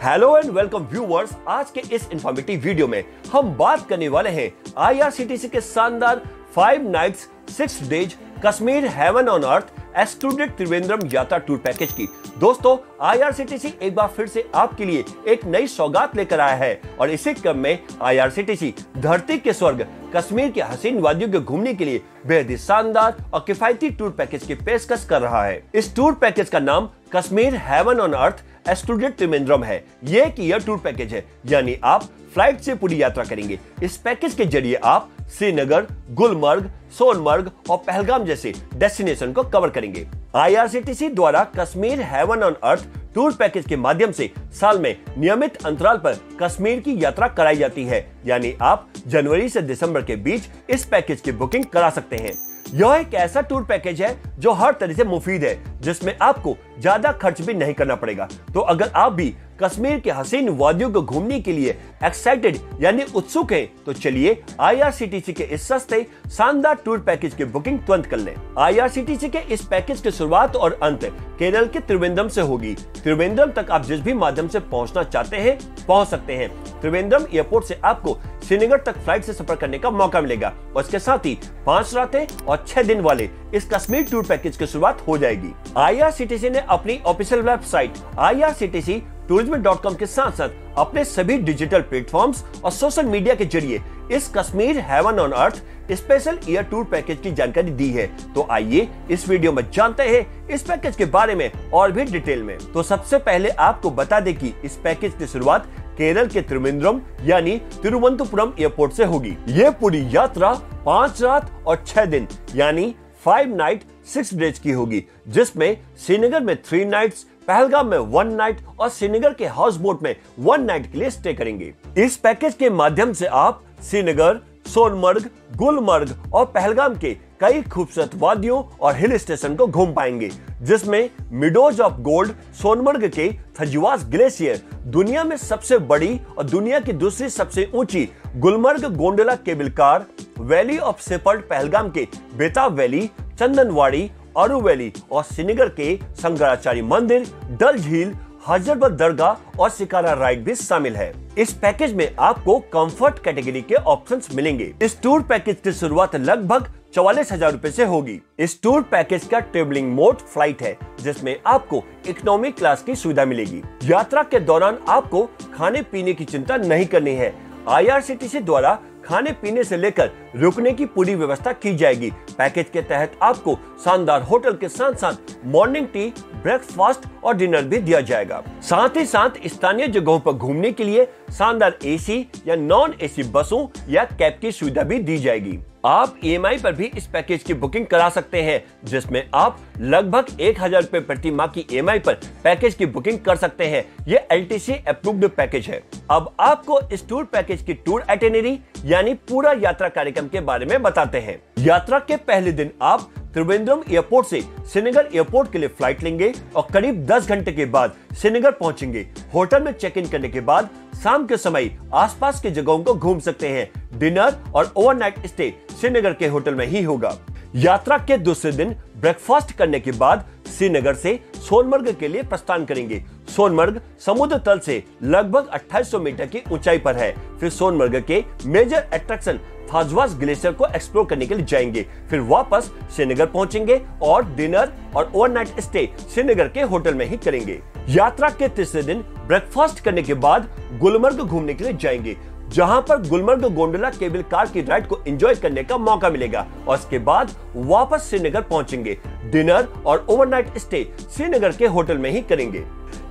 Hello and welcome viewers. आज के इस इंफॉर्मेटिव वीडियो में हम बात करने वाले हैं आईआरसीटीसी के शानदार 5 nights 6 days Kashmir heaven on earth excluded Trivandrum यात्रा टूर पैकेज की। दोस्तों, आईआरसीटीसी एक बार फिर से आपके लिए एक नई सौगात लेकर आया है और इसी क्रम में आईआरसीटीसी धरती के स्वर्ग कश्मीर के हसीन वादियों के घूमने के लिए बेहद ही शानदार और किफायती टूर पैकेज की पेशकश कर रहा है। इस टूर पैकेज का नाम Kashmir heaven on earth excluded Trivandrum है। ये एक ईयर टूर पैकेज है, यानी आप फ्लाइट से पूरी यात्रा करेंगे। इस पैकेज के जरिए आप श्रीनगर, गुलमर्ग, सोनमर्ग और पहलगाम जैसे डेस्टिनेशन को कवर करेंगे। आईआरसीटीसी द्वारा Kashmir heaven on earth tour package के माध्यम से साल में नियमित अंतराल पर कश्मीर की यात्रा कराई जाती है, यानी आप जनवरी से दिसंबर के बीच इस पैकेज की बुकिंग करा सकते हैं। यह एक ऐसा टूर पैकेज है जो हर तरह से मुफीद है, जिसमें आपको ज्यादा खर्च भी नहीं करना पड़ेगा। तो अगर आप भी कश्मीर के हसीन वादियों को घूमने के लिए एक्साइटेड यानी उत्सुक हैं, तो चलिए आईआरसीटीसी के इस सस्ते शानदार टूर पैकेज की बुकिंग तुरंत कर लें। आईआरसीटीसी के इस पैकेज की शुरुआत और अंत केरल के त्रिवेंद्रम से होगी। त्रिवेंद्रम तक आप जिस भी माध्यम से पहुंचना चाहते हैं पहुंच सकते हैं। त्रिवेंद्रम एयरपोर्ट से आपको श्रीनगर तक फ्लाइट से सफर करने का मौका मिलेगा और इसके साथ ही 5 रातें और 6 दिन वाले इस कश्मीर टूर पैकेज की शुरुआत हो जाएगी। आईआरसीटीसी ने अपनी ऑफिशियल वेबसाइट IRCTC tourism.com के साथ साथ अपने सभी डिजिटल प्लेटफॉर्म्स और सोशल मीडिया के जरिए इस Kashmir heaven on earth special year tour package की जानकारी दी है। तो आइए इस वीडियो में जानते हैं इस पैकेज के बारे में और भी डिटेल में। तो सबसे पहले आपको बता दें कि इस पैकेज की शुरुआत केरल के त्रिवेंद्रम यानी तिरुवनंतपुरम एयरपोर्ट से होगी। ये पूरी यात्रा 5 रात और 6 दिन यानी 5 नाइट 6 डेज की होगी, जिसमें श्रीनगर में 3 नाइट्स, पहलगाम में 1 नाइट और श्रीनगर के हाउस बोट में 1 नाइट के लिए स्टे करेंगे। इस पैकेज के माध्यम से आप श्रीनगर, सोनमर्ग, गुलमर्ग और पहलगाम के कई खूबसूरत वादियों और हिल स्टेशन को घूम पाएंगे, जिसमें मिडोज ऑफ गोल्ड सोनमर्ग के थजवास ग्लेशियर, दुनिया में सबसे बड़ी और दुनिया की दूसरी सबसे ऊंची Gulmarg gondola cable car, valley of shepherd Pahalgam के बेताब वैली, चंदनवाड़ी अरू वैली और श्रीनगर के शंकराचार्य मंदिर, डल झील, हजरत दरगाह और शिकारा राइड भी शामिल है। इस पैकेज में आपको कंफर्ट कैटेगरी के ऑप्शंस मिलेंगे। इस टूर पैकेज की शुरुआत लगभग 44,000 रुपए से होगी। इस टूर पैकेज का ट्रेवलिंग मोड फ्लाइट है, जिसमें आपको इकोनॉमी क्लास की सुविधा मिलेगी। यात्रा के दौरान आपको खाने पीने की चिंता नहीं करनी है। आईआरसीटीसी द्वारा खाने पीने से लेकर रुकने की पूरी व्यवस्था की जाएगी। पैकेज के तहत आपको शानदार होटल के साथ साथ मॉर्निंग टी, ब्रेकफास्ट और डिनर भी दिया जाएगा। साथ ही साथ स्थानीय जगहों पर घूमने के लिए शानदार एसी या नॉन एसी बसों या कैब की सुविधा भी दी जाएगी। आप EMI पर भी इस पैकेज की बुकिंग करा सकते हैं, जिसमें आप लगभग 1,000 रुपए प्रति माह की EMI पर पैकेज की बुकिंग कर सकते हैं। ये LTC अप्रूव्ड पैकेज है। अब आपको इस टूर पैकेज की टूर आइटिनरी यानी पूरा यात्रा कार्यक्रम के बारे में बताते हैं। यात्रा के पहले दिन आप त्रिवेंद्रम एयरपोर्ट से श्रीनगर एयरपोर्ट के लिए फ्लाइट लेंगे और करीब 10 घंटे के बाद श्रीनगर पहुंचेंगे। होटल में चेक इन करने के बाद शाम के समय आसपास की जगहों को घूम सकते हैं। डिनर और ओवरनाइट स्टे श्रीनगर के होटल में ही होगा। यात्रा के दूसरे दिन ब्रेकफास्ट करने के बाद श्रीनगर से सोनमर्ग के लिए प्रस्थान करेंगे। सोनमर्ग समुद्र तल से लगभग 2800 मीटर की ऊंचाई पर है। फिर सोनमर्ग के मेजर अट्रैक्शन थजवास ग्लेशियर को एक्सप्लोर करने के लिए जाएंगे। फिर वापस श्रीनगर पहुंचेंगे और डिनर और ओवरनाइट स्टे श्रीनगर के होटल में ही करेंगे। यात्रा के तीसरे दिन ब्रेकफास्ट करने के बाद गुलमर्ग घूमने के लिए जाएंगे, जहां पर गुलमर्ग गोंडोला केबल कार की राइड को एंजॉय करने का मौका मिलेगा और इसके बाद वापस श्रीनगर पहुंचेंगे। डिनर और ओवरनाइट स्टे श्रीनगर के होटल में ही करेंगे।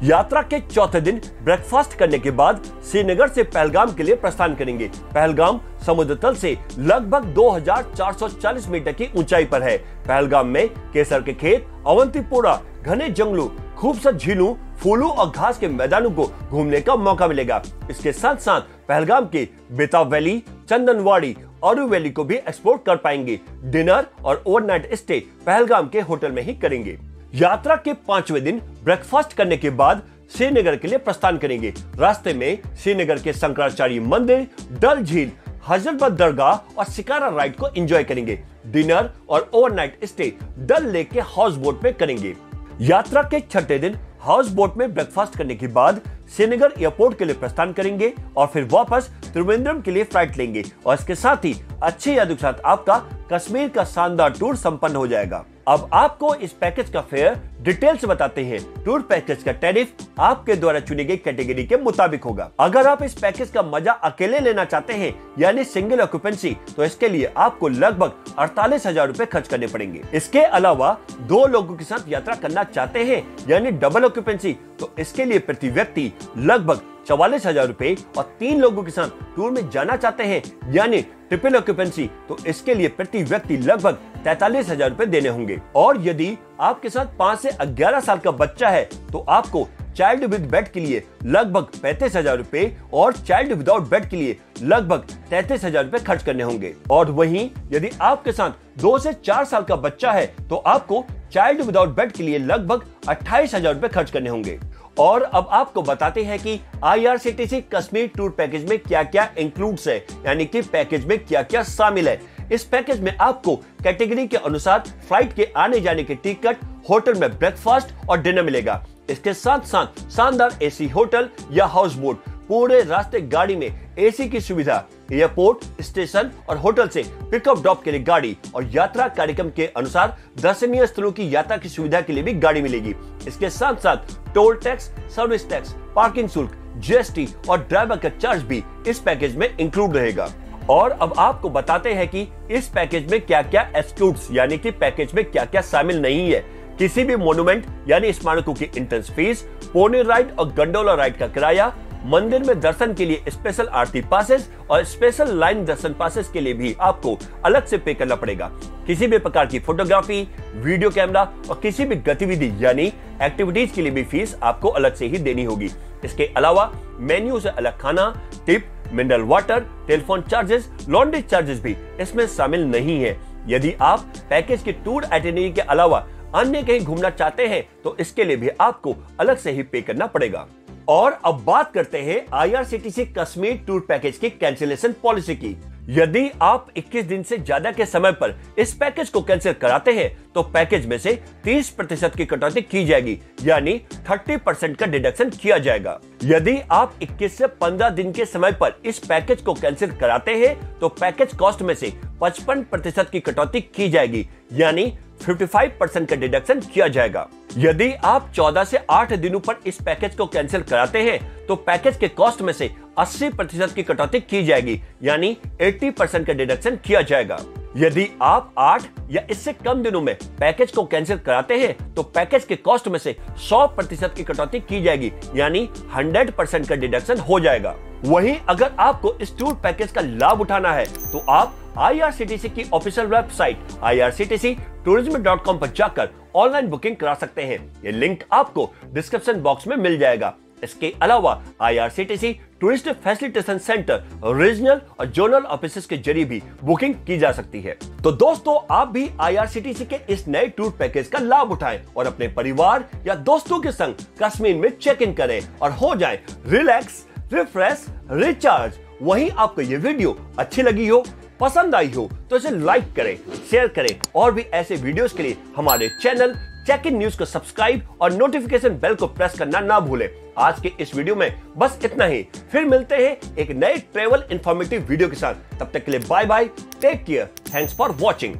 यात्रा के चौथे दिन ब्रेकफास्ट करने के बाद श्रीनगर से पहलगाम के लिए प्रस्थान करेंगे। पहलगाम समुद्र तल से लगभग 2440 मीटर की ऊंचाई पर है। पहलगाम में केसर के खेत, अवंतीपोरा, घने जंगलों, खूबसूरत झीलों, फूलों और घास के मैदानों को घूमने का मौका मिलेगा। इसके साथ साथ पहलगाम के बेताब वैली, चंदनवाड़ी अरू वैली को भी एक्सप्लोर कर पाएंगे। डिनर और ओवरनाइट स्टे पहलगाम के होटल में ही करेंगे। यात्रा के 5वें दिन ब्रेकफास्ट करने के बाद श्रीनगर के लिए प्रस्थान करेंगे। रास्ते में श्रीनगर के शंकराचार्य मंदिर, डल झील, हजरत दरगाह और शिकारा राइड को एंजॉय करेंगे। डिनर और ओवरनाइट स्टे डल लेक के हाउस बोट में करेंगे। यात्रा के 6ठे दिन हाउस बोट में ब्रेकफास्ट करने के बाद श्रीनगर एयरपोर्ट के लिए प्रस्थान करेंगे और फिर वापस त्रिवेंद्रम के लिए फ्लाइट लेंगे और इसके साथ ही अच्छी यादों के साथ आपका कश्मीर का शानदार टूर संपन्न हो जाएगा। अब आपको इस पैकेज का फेयर डिटेल से बताते हैं। टूर पैकेज का टैरिफ आपके द्वारा चुनी गई कैटेगरी के मुताबिक होगा। अगर आप इस पैकेज का मजा अकेले लेना चाहते हैं यानी सिंगल ऑक्यूपेंसी, तो इसके लिए आपको लगभग 48,000 रुपए खर्च करने पड़ेंगे। इसके अलावा 2 लोगों के साथ यात्रा करना चाहते हैं यानी डबल ऑक्यूपेंसी, तो इसके लिए प्रति व्यक्ति लगभग 44,000 रुपए और 3 लोगों के साथ टूर में जाना चाहते हैं यानी ट्रिपल ऑक्यूपेंसी, तो इसके लिए प्रति व्यक्ति लगभग 43,000 रुपए देने होंगे। और यदि आपके साथ 5 से 11 साल का बच्चा है तो आपको चाइल्ड विद बेड के लिए लगभग 35,000 रुपए और चाइल्ड विदाउट बेड के लिए लगभग 33,000 रुपए खर्च करने होंगे। और वहीं यदि आपके साथ 2 से 4 साल का बच्चा है तो आपको चाइल्ड विदाउट बेड के लिए लगभग 28,000 रुपए खर्च करने होंगे। और अब आपको बताते हैं कि IRCTC कश्मीर टूर पैकेज में क्या क्या इंक्लूड्स है, यानी कि पैकेज में क्या क्या शामिल है। इस पैकेज में आपको कैटेगरी के अनुसार फ्लाइट के आने जाने के टिकट, होटल में ब्रेकफास्ट और डिनर मिलेगा। इसके साथ साथ शानदार AC होटल या हाउस बोट, पूरे रास्ते गाड़ी में AC की सुविधा, एयरपोर्ट, स्टेशन और होटल से पिकअप ड्रॉप के लिए गाड़ी और यात्रा कार्यक्रम के अनुसार दर्शनीय स्थलों की यात्रा की सुविधा के लिए भी गाड़ी मिलेगी। इसके साथ साथ toll tax, service tax, parking शुल्क, GST और ड्राइवर का चार्ज भी इस पैकेज में इंक्लूड रहेगा। और अब आपको बताते हैं कि इस पैकेज में क्या क्या एक्सक्लूड्स यानी कि पैकेज में क्या क्या शामिल नहीं है। किसी भी मोन्यूमेंट यानी स्मारकों की एंट्रेंस फीस, पोनी राइड और गंडोला राइड का किराया, मंदिर में दर्शन के लिए स्पेशल आरती पासेस और स्पेशल लाइन दर्शन पासेस के लिए भी आपको अलग से पे करना पड़ेगा। किसी भी प्रकार की फोटोग्राफी, वीडियो कैमरा और किसी भी गतिविधि यानी एक्टिविटीज के लिए भी फीस आपको अलग से ही देनी होगी। इसके अलावा मेन्यू से अलग खाना, tip, mineral water, telephone charges, laundry charges भी इसमें शामिल नहीं है। यदि आप पैकेज के टूर आइटिनरी के अलावा अन्य कहीं घूमना चाहते हैं तो इसके लिए भी आपको अलग से ही पे करना पड़ेगा। और अब बात करते हैं IRCTC कश्मीर टूर पैकेज की कैंसिलेशन पॉलिसी की। यदि आप 21 दिन से ज्यादा के समय पर इस पैकेज को कैंसिल कराते हैं तो पैकेज में से 30% की कटौती की जाएगी यानी 30% का डिडक्शन किया जाएगा। यदि आप 21 से 15 दिन के समय पर इस पैकेज को कैंसिल कराते हैं तो पैकेज कॉस्ट में से 55% की कटौती की जाएगी यानी 55% का डिडक्शन किया जाएगा। यदि आप 14 से 8 दिनों पर इस पैकेज को कैंसिल कराते हैं तो पैकेज के कॉस्ट में से 80% की कटौती की जाएगी यानी 80% का डिडक्शन किया जाएगा। यदि आप 8 या इससे कम दिनों में पैकेज को कैंसिल कराते हैं तो पैकेज के कॉस्ट में से 100% की कटौती की जाएगी यानी 100% का डिडक्शन हो जाएगा। वहीं अगर आपको इस टूर पैकेज का लाभ उठाना है तो आप IRCTC की ऑफिशियल वेबसाइट irctctourism.com पर जाकर ऑनलाइन बुकिंग करा सकते हैं। ये लिंक आपको डिस्क्रिप्शन बॉक्स में मिल जाएगा। इसके अलावा IRCTC tourist facilitation centre, regional और जोनल ऑफिसेस के जरिए भी बुकिंग की जा सकती है। तो दोस्तों, आप भी IRCTC के इस नए टूर पैकेज का लाभ उठाएं और अपने परिवार या दोस्तों के संग कश्मीर में चेक इन करें और हो जाएं रिलैक्स, रिफ्रेश, रिचार्ज। वहीं आपको ये वीडियो अच्छी लगी हो, पसंद आई हो तो इसे लाइक करें, शेयर करें और भी ऐसे वीडियोस के लिए हमारे चैनल चेक इन न्यूज को सब्सक्राइब और नोटिफिकेशन बेल को प्रेस करना ना भूलें। आज के इस वीडियो में बस इतना ही। फिर मिलते हैं एक नए ट्रैवल इंफॉर्मेटिव वीडियो के साथ। तब तक के लिए bye bye, take care, thanks for watching.